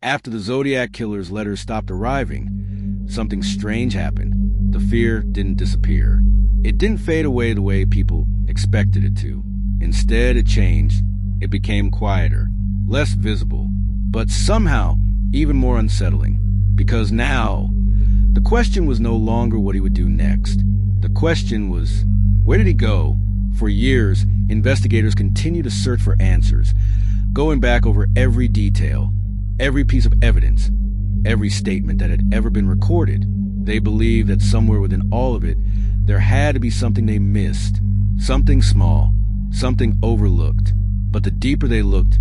After the Zodiac Killer's letters stopped arriving, something strange happened. The fear didn't disappear. It didn't fade away the way people expected it to. Instead, it changed. It became quieter, less visible, but somehow even more unsettling. Because now, the question was no longer what he would do next. The question was, where did he go? For years, investigators continued to search for answers, going back over every detail, every piece of evidence, every statement that had ever been recorded. They believed that somewhere within all of it, there had to be something they missed, something small, something overlooked. But the deeper they looked,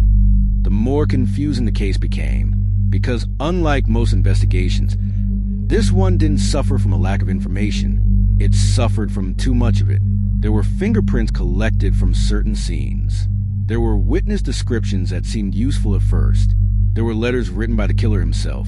the more confusing the case became. Because unlike most investigations, this one didn't suffer from a lack of information. It suffered from too much of it. There were fingerprints collected from certain scenes. There were witness descriptions that seemed useful at first. There were letters written by the killer himself,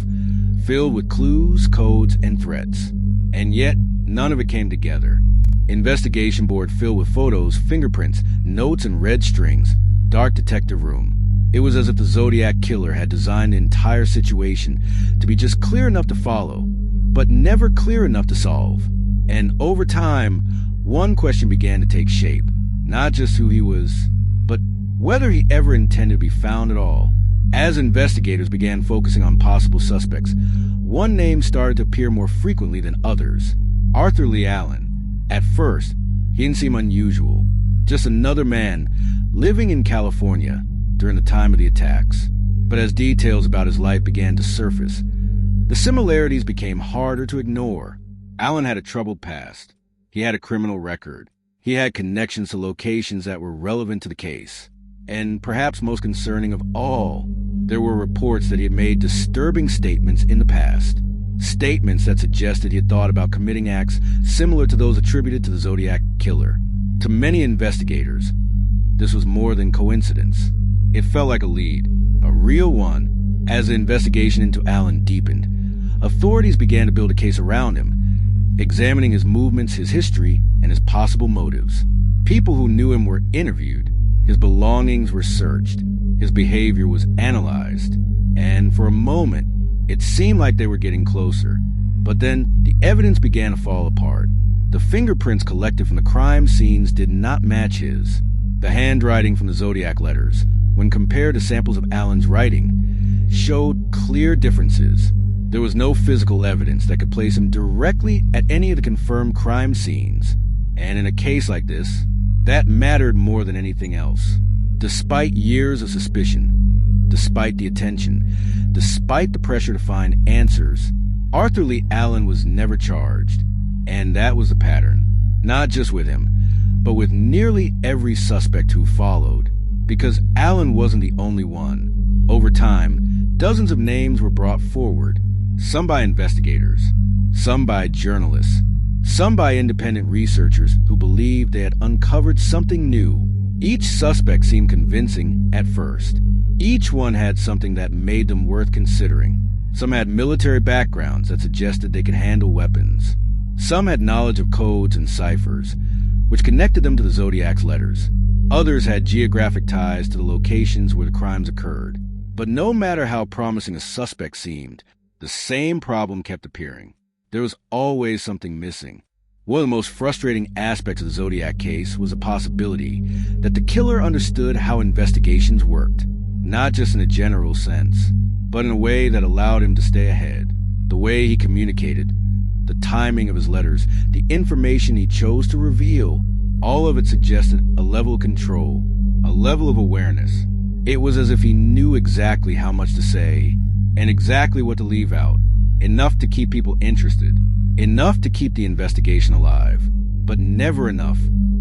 filled with clues, codes, and threats. And yet, none of it came together. Investigation board filled with photos, fingerprints, notes, and red strings. Dark detective room. It was as if the Zodiac Killer had designed the entire situation to be just clear enough to follow, but never clear enough to solve. And over time, one question began to take shape. Not just who he was, but whether he ever intended to be found at all. As investigators began focusing on possible suspects, one name started to appear more frequently than others. Arthur Lee Allen. At first, he didn't seem unusual. Just another man living in California during the time of the attacks. But as details about his life began to surface, the similarities became harder to ignore. Allen had a troubled past. He had a criminal record. He had connections to locations that were relevant to the case. And perhaps most concerning of all, there were reports that he had made disturbing statements in the past. Statements that suggested he had thought about committing acts similar to those attributed to the Zodiac Killer. To many investigators, this was more than coincidence. It felt like a lead, a real one. As the investigation into Allen deepened, authorities began to build a case around him, examining his movements, his history, and his possible motives. People who knew him were interviewed. His belongings were searched. His behavior was analyzed. And for a moment, it seemed like they were getting closer. But then, the evidence began to fall apart. The fingerprints collected from the crime scenes did not match his. The handwriting from the Zodiac letters, when compared to samples of Allen's writing, showed clear differences. There was no physical evidence that could place him directly at any of the confirmed crime scenes. And in a case like this, that mattered more than anything else. Despite years of suspicion, despite the attention, despite the pressure to find answers, Arthur Lee Allen was never charged. And that was the pattern. Not just with him, but with nearly every suspect who followed. Because Allen wasn't the only one. Over time, dozens of names were brought forward. Some by investigators, some by journalists, some by independent researchers who believed they had uncovered something new. Each suspect seemed convincing at first. Each one had something that made them worth considering. Some had military backgrounds that suggested they could handle weapons. Some had knowledge of codes and ciphers, which connected them to the Zodiac's letters. Others had geographic ties to the locations where the crimes occurred. But no matter how promising a suspect seemed, the same problem kept appearing. There was always something missing. One of the most frustrating aspects of the Zodiac case was the possibility that the killer understood how investigations worked, not just in a general sense, but in a way that allowed him to stay ahead. The way he communicated, the timing of his letters, the information he chose to reveal, all of it suggested a level of control, a level of awareness. It was as if he knew exactly how much to say and exactly what to leave out, enough to keep people interested, enough to keep the investigation alive, but never enough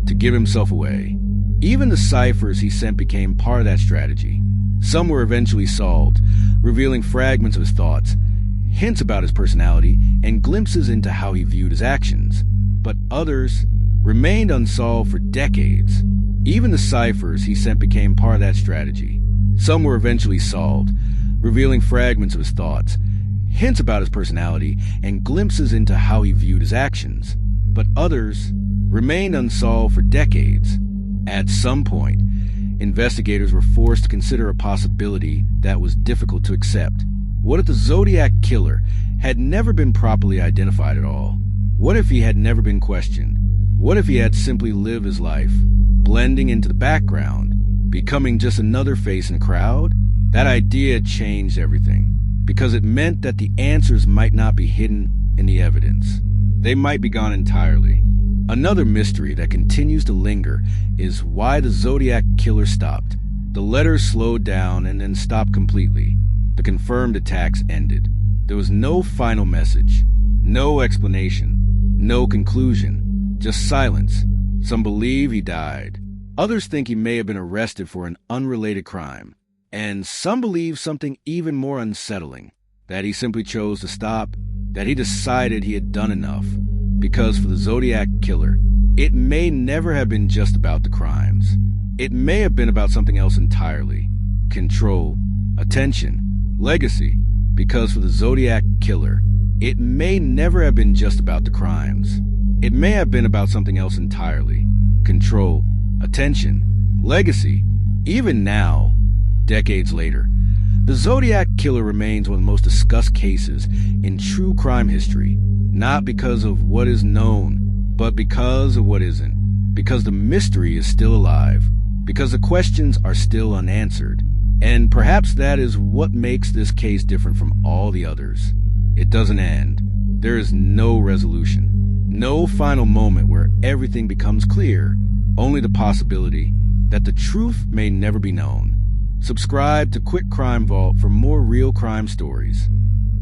to give himself away. Even the ciphers he sent became part of that strategy. Some were eventually solved, revealing fragments of his thoughts, hints about his personality, and glimpses into how he viewed his actions. But others remained unsolved for decades. Even the ciphers he sent became part of that strategy. Some were eventually solved, revealing fragments of his thoughts, hints about his personality, and glimpses into how he viewed his actions. But others remained unsolved for decades. At some point, investigators were forced to consider a possibility that was difficult to accept. What if the Zodiac Killer had never been properly identified at all? What if he had never been questioned? What if he had simply lived his life, blending into the background, becoming just another face in a crowd? That idea changed everything, because it meant that the answers might not be hidden in the evidence. They might be gone entirely. Another mystery that continues to linger is why the Zodiac Killer stopped. The letters slowed down and then stopped completely. The confirmed attacks ended. There was no final message, no explanation, no conclusion, just silence. Some believe he died. Others think he may have been arrested for an unrelated crime. And some believe something even more unsettling, that he simply chose to stop, that he decided he had done enough. Because for the Zodiac Killer, it may never have been just about the crimes. It may have been about something else entirely. Control, attention, legacy. Because for the Zodiac Killer, it may never have been just about the crimes. It may have been about something else entirely. Control, attention, legacy. Even now, decades later, the Zodiac Killer remains one of the most discussed cases in true crime history, not because of what is known, but because of what isn't. Because the mystery is still alive. Because the questions are still unanswered. And perhaps that is what makes this case different from all the others. It doesn't end. There is no resolution. No final moment where everything becomes clear. Only the possibility that the truth may never be known. Subscribe to Quick Crime Vault for more real crime stories.